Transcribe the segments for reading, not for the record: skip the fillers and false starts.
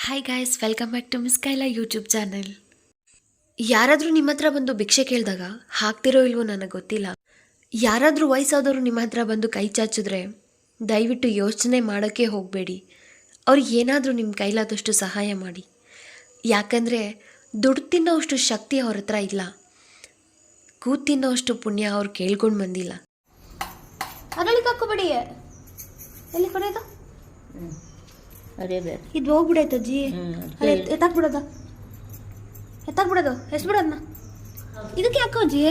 Hi guys, welcome back to Miss Kayla YouTube channel. ಯಾರಾದರೂ ನಿಮ್ಮ ಹತ್ರ ಬಂದು ಭಿಕ್ಷೆ ಕೇಳಿದಾಗ ಹಾಕ್ತಿರೋ ಇಲ್ವೋ ನನಗೆ ಗೊತ್ತಿಲ್ಲ. ಯಾರಾದರೂ ವಯಸ್ಸಾದವರು ನಿಮ್ಮ ಹತ್ರ ಬಂದು ಕೈ ಚಾಚಿದ್ರೆ ದಯವಿಟ್ಟು ಯೋಚನೆ ಮಾಡೋಕ್ಕೆ ಹೋಗಬೇಡಿ. ಅವ್ರಿಗೆ ಏನಾದರೂ ನಿಮ್ಮ ಕೈಲಾದಷ್ಟು ಸಹಾಯ ಮಾಡಿ. ಯಾಕಂದರೆ ದುಡ್ಡು ತಿನ್ನೋಷ್ಟು ಶಕ್ತಿ ಅವ್ರ ಹತ್ರ ಇಲ್ಲ, ಕೂತು ತಿನ್ನೋಷ್ಟು ಪುಣ್ಯ ಅವ್ರು ಕೇಳ್ಕೊಂಡು ಬಂದಿಲ್ಲ. ಅದರಲ್ಲಿ ಹಾಕೋಬೇಡಿ. ಎಲ್ಲಿ ಕೊಡೋದು ಅದೇ ಇದು ಹೋಗ್ಬಿಡೈತೆ ಅಜ್ಜಿ. ಅಲ್ಲ ಎತ್ತಾಕ್ಬಿಡೋದ ಎಷ್ಟು ಬಿಡೋದನ್ನ ಇದಕ್ಕೆ ಹಾಕೋ ಅಜ್ಜಿ.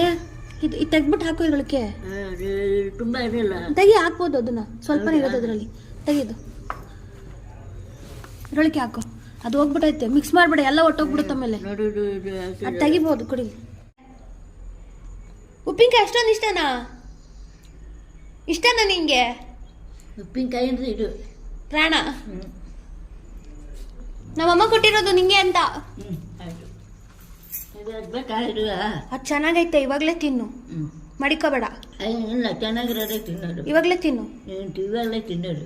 ಇದು ತೆಗ್ಬಿಟ್ಟು ಹಾಕೋ ಇದ್ರೊಳಕ್ಕೆ. ತುಂಬ ಇರಲ್ಲ, ತೆಗಿ, ಹಾಕ್ಬೋದು ಅದನ್ನ. ಸ್ವಲ್ಪ ಇರೋದು ಅದರಲ್ಲಿ ತೆಗಿದು ಇದ್ರೊಳಕ್ಕೆ ಹಾಕೋ. ಅದು ಹೋಗ್ಬಿಟ್ಟೈತೆ, ಮಿಕ್ಸ್ ಮಾಡ್ಬೇಡ, ಎಲ್ಲ ಒಟ್ಟೋಗ್ಬಿಡುತ್ತೆ. ಆಮೇಲೆ ಅದು ತೆಗಿಬೋದು. ಕೊಡಿ. ಉಪ್ಪಿನಕಾಯಿ ಅಷ್ಟೊಂದು ಇಷ್ಟನಾ ನಿಂಗೆ? ಉಪ್ಪಿನಕಾಯಿ ಅಂದ್ರೆ ಇದು ಪ್ರಾಣ. ನಮ್ಮಮ್ಮ ಕೊಟ್ಟಿರೋದು ನಿಂಗೆ ಅಂತ. ಆಯ್ತು, ಬೇಕಾಗಿರುವ ಅದು ಚೆನ್ನಾಗೈತೆ, ಇವಾಗಲೇ ತಿನ್ನು, ಮಡಿಕೋಬೇಡ. ಇಲ್ಲ, ಚೆನ್ನಾಗಿರೋದೇ ತಿನ್ನೋದು. ಇವಾಗಲೇ ತಿನ್ನು. ಇವಾಗಲೇ ತಿನ್ನೋದು.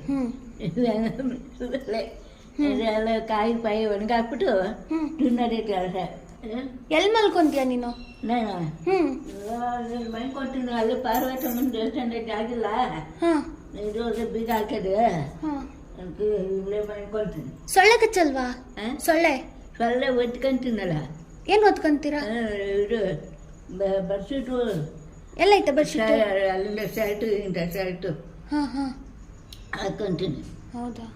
ಎಲ್ಲ ಕಾಯಿ ಪಾಯಿ ಒಣಗಾಕ್ಬಿಟ್ಟು ತಿನ್ನೋದೇ ಕೆಲಸ. ಎಲ್ಲಿ ಮಲ್ಕೊಂತೀಯ ನೀನು? ನಾನು ಮೈಕೊಡ್ತೀನಿ. ಅಲ್ಲಿ ಪಾರ್ವತಮ್ಮನ ದೇವಸ್ಥಾನ ಆಗಿಲ್ಲ, ಇದು ಬೀಗ ಹಾಕೋದು. ಇಲ್ಲೇ ಮೈಕೊಳ್ತೀನಿ. ಸೊಳ್ಳೆ ಕಚ್ಚಲ್ವಾ? ಸೊಳ್ಳೆ ಒತ್ಕೊಂತೀನಲ್ಲ. ಏನು ಹೊತ್ಕೊಂತೀರಾ? ಇದು ಬೆಡ್ಶೀಟು ಎಲ್ಲೈತೆ ಬೆಡ್ಶೀಟ್? ಅಲ್ಲಿಂದ ಶರ್ಟು ಇಂದ ಶರ್ಟು ಹಾಂ ಹಾಂ ಹಾಕೊಂತೀನಿ. ಹೌದಾ?